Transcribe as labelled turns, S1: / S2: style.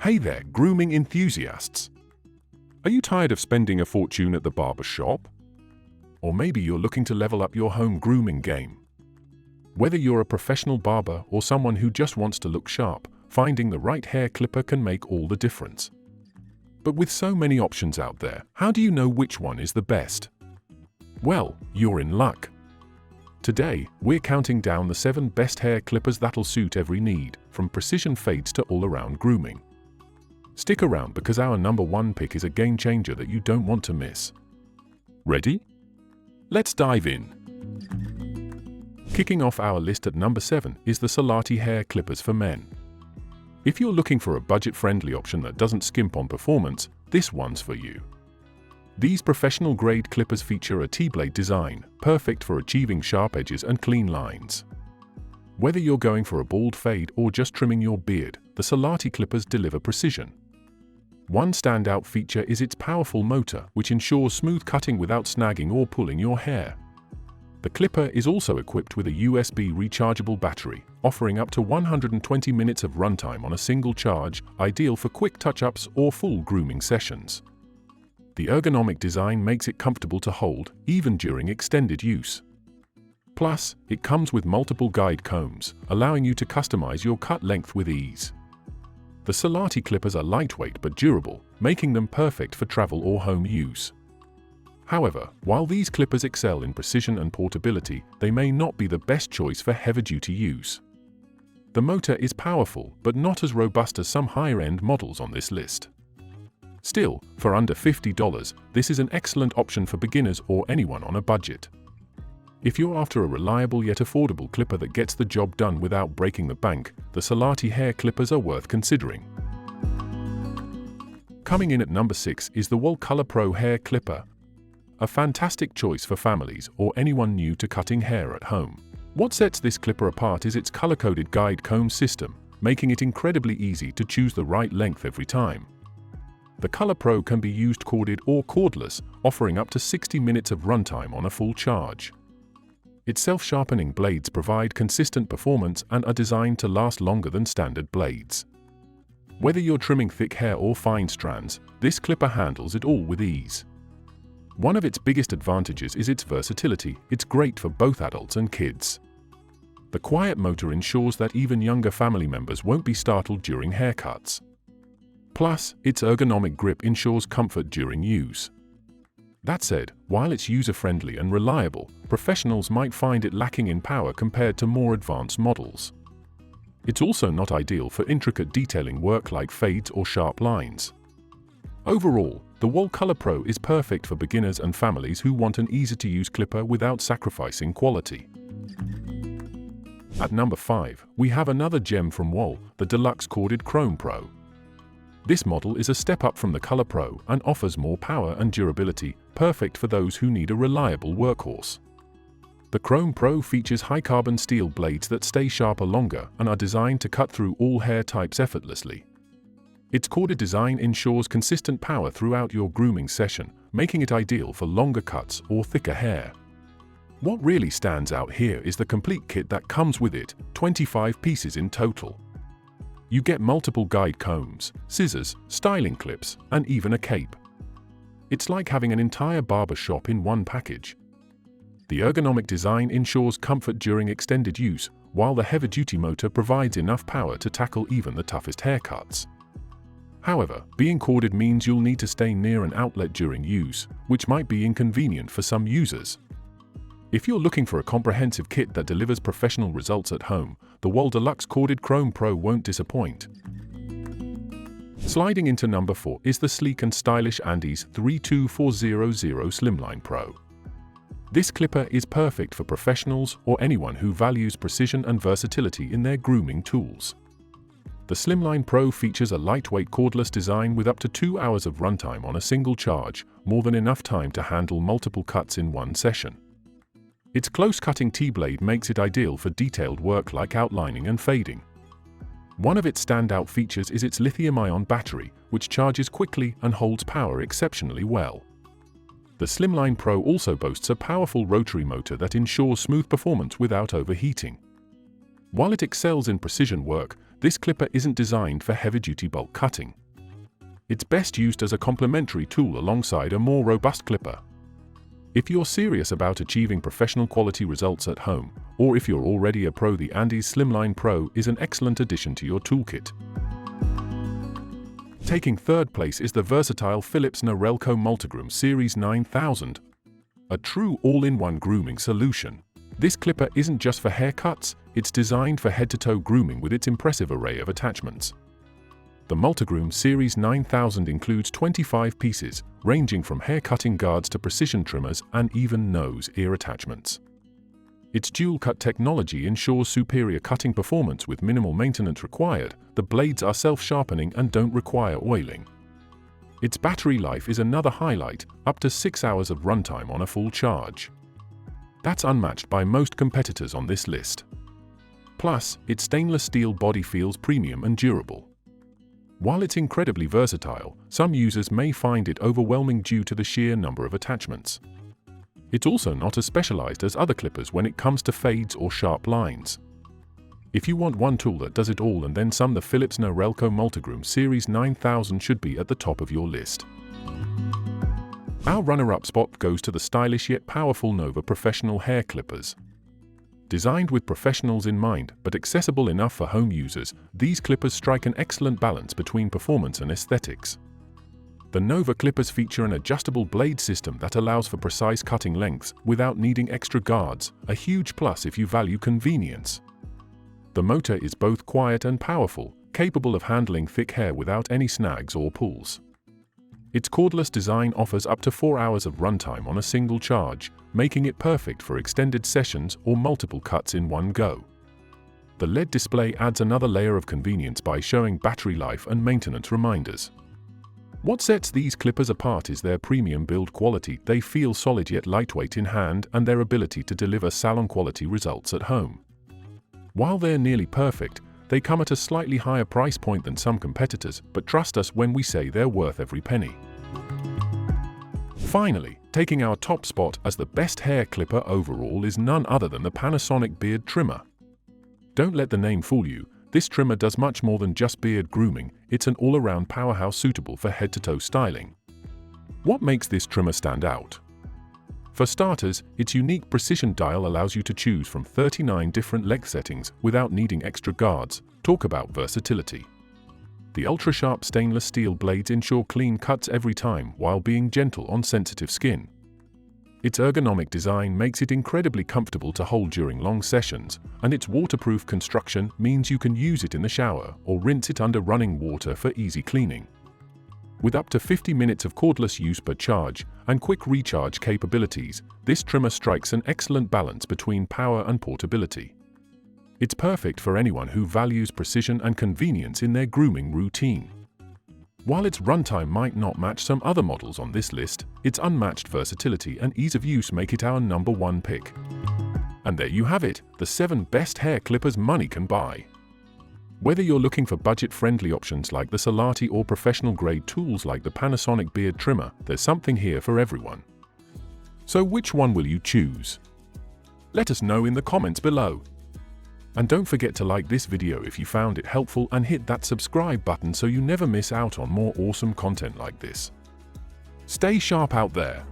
S1: Hey there, grooming enthusiasts! Are you tired of spending a fortune at the barber shop? Or maybe you're looking to level up your home grooming game. Whether you're a professional barber or someone who just wants to look sharp, finding the right hair clipper can make all the difference. But with so many options out there, how do you know which one is the best? Well, you're in luck. Today, we're counting down the 7 best hair clippers that'll suit every need, from precision fades to all-around grooming. Stick around because our number 1 pick is a game changer that you don't want to miss. Ready? Let's dive in. Kicking off our list at number 7 is the Solati hair clippers for men. If you're looking for a budget-friendly option that doesn't skimp on performance, this one's for you. These professional-grade clippers feature a T-blade design, perfect for achieving sharp edges and clean lines. Whether you're going for a bald fade or just trimming your beard, the Solati clippers deliver precision. One standout feature is its powerful motor, which ensures smooth cutting without snagging or pulling your hair. The clipper is also equipped with a USB rechargeable battery, offering up to 120 minutes of runtime on a single charge, ideal for quick touch-ups or full grooming sessions. The ergonomic design makes it comfortable to hold, even during extended use. Plus, it comes with multiple guide combs, allowing you to customize your cut length with ease. The Solati clippers are lightweight but durable, making them perfect for travel or home use. However, while these clippers excel in precision and portability, they may not be the best choice for heavy-duty use. The motor is powerful, but not as robust as some higher-end models on this list. Still, for under $50, this is an excellent option for beginners or anyone on a budget. If you're after a reliable yet affordable clipper that gets the job done without breaking the bank, the Solati hair clippers are worth considering. Coming in at number 6 is the Wahl Pro hair clipper, a fantastic choice for families or anyone new to cutting hair at home. What sets this clipper apart is its color-coded guide comb system, making it incredibly easy to choose the right length every time. The Pro can be used corded or cordless, offering up to 60 minutes of runtime on a full charge. Its self-sharpening blades provide consistent performance and are designed to last longer than standard blades. Whether you're trimming thick hair or fine strands, this clipper handles it all with ease. One of its biggest advantages is its versatility. It's great for both adults and kids. The quiet motor ensures that even younger family members won't be startled during haircuts. Plus, its ergonomic grip ensures comfort during use. That said, while it's user-friendly and reliable, professionals might find it lacking in power compared to more advanced models. It's also not ideal for intricate detailing work like fades or sharp lines. Overall, the Wahl Pro is perfect for beginners and families who want an easy-to-use clipper without sacrificing quality. At number 5, we have another gem from Wahl, the Deluxe Corded Chrome Pro. This model is a step up from the Pro and offers more power and durability, perfect for those who need a reliable workhorse. The Chrome Pro features high-carbon steel blades that stay sharper longer and are designed to cut through all hair types effortlessly. Its corded design ensures consistent power throughout your grooming session, making it ideal for longer cuts or thicker hair. What really stands out here is the complete kit that comes with it, 25 pieces in total. You get multiple guide combs, scissors, styling clips, and even a cape. It's like having an entire barber shop in one package. The ergonomic design ensures comfort during extended use, while the heavy-duty motor provides enough power to tackle even the toughest haircuts. However, being corded means you'll need to stay near an outlet during use, which might be inconvenient for some users. If you're looking for a comprehensive kit that delivers professional results at home, the Wahl Deluxe Corded Chrome Pro won't disappoint. Sliding into number 4 is the sleek and stylish Andis 32400 Slimline Pro. This clipper is perfect for professionals or anyone who values precision and versatility in their grooming tools. The Slimline Pro features a lightweight cordless design with up to 2 hours of runtime on a single charge, more than enough time to handle multiple cuts in one session. Its close-cutting T-blade makes it ideal for detailed work like outlining and fading. One of its standout features is its lithium-ion battery, which charges quickly and holds power exceptionally well. The Slimline Pro also boasts a powerful rotary motor that ensures smooth performance without overheating. While it excels in precision work, this clipper isn't designed for heavy-duty bulk cutting. It's best used as a complementary tool alongside a more robust clipper. If you're serious about achieving professional quality results at home, or if you're already a pro, the Andis Slimline Pro is an excellent addition to your toolkit. Taking third place is the versatile Philips Norelco Multigroom Series 9000, a true all-in-one grooming solution. This clipper isn't just for haircuts, it's designed for head-to-toe grooming with its impressive array of attachments. The Multigroom Series 9000 includes 25 pieces, ranging from hair-cutting guards to precision trimmers and even nose-ear attachments. Its dual-cut technology ensures superior cutting performance with minimal maintenance required. The blades are self-sharpening and don't require oiling. Its battery life is another highlight, up to 6 hours of runtime on a full charge. That's unmatched by most competitors on this list. Plus, its stainless steel body feels premium and durable. While it's incredibly versatile, some users may find it overwhelming due to the sheer number of attachments. It's also not as specialized as other clippers when it comes to fades or sharp lines. If you want one tool that does it all and then some, the Philips Norelco Multigroom Series 9000 should be at the top of your list. Our runner-up spot goes to the stylish yet powerful Novah Professional Hair Clippers. Designed with professionals in mind, but accessible enough for home users, these clippers strike an excellent balance between performance and aesthetics. The Novah clippers feature an adjustable blade system that allows for precise cutting lengths without needing extra guards, a huge plus if you value convenience. The motor is both quiet and powerful, capable of handling thick hair without any snags or pulls. Its cordless design offers up to 4 hours of runtime on a single charge, making it perfect for extended sessions or multiple cuts in one go. The LED display adds another layer of convenience by showing battery life and maintenance reminders. What sets these clippers apart is their premium build quality. They feel solid yet lightweight in hand, and their ability to deliver salon-quality results at home. While they're nearly perfect, they come at a slightly higher price point than some competitors, but trust us when we say they're worth every penny. Finally, taking our top spot as the best hair clipper overall is none other than the Panasonic beard trimmer. Don't let the name fool you, this trimmer does much more than just beard grooming. It's an all-around powerhouse suitable for head-to-toe styling. What makes this trimmer stand out? For starters, its unique precision dial allows you to choose from 39 different length settings without needing extra guards. Talk about versatility. The ultra-sharp stainless steel blades ensure clean cuts every time while being gentle on sensitive skin. Its ergonomic design makes it incredibly comfortable to hold during long sessions, and its waterproof construction means you can use it in the shower or rinse it under running water for easy cleaning. With up to 50 minutes of cordless use per charge and quick recharge capabilities, this trimmer strikes an excellent balance between power and portability. It's perfect for anyone who values precision and convenience in their grooming routine. While its runtime might not match some other models on this list, its unmatched versatility and ease of use make it our #1 pick. And there you have it, the 7 best hair clippers money can buy. Whether you're looking for budget-friendly options like the Solati or professional-grade tools like the Panasonic beard trimmer, there's something here for everyone. So which one will you choose? Let us know in the comments below. And don't forget to like this video if you found it helpful and hit that subscribe button so you never miss out on more awesome content like this. Stay sharp out there.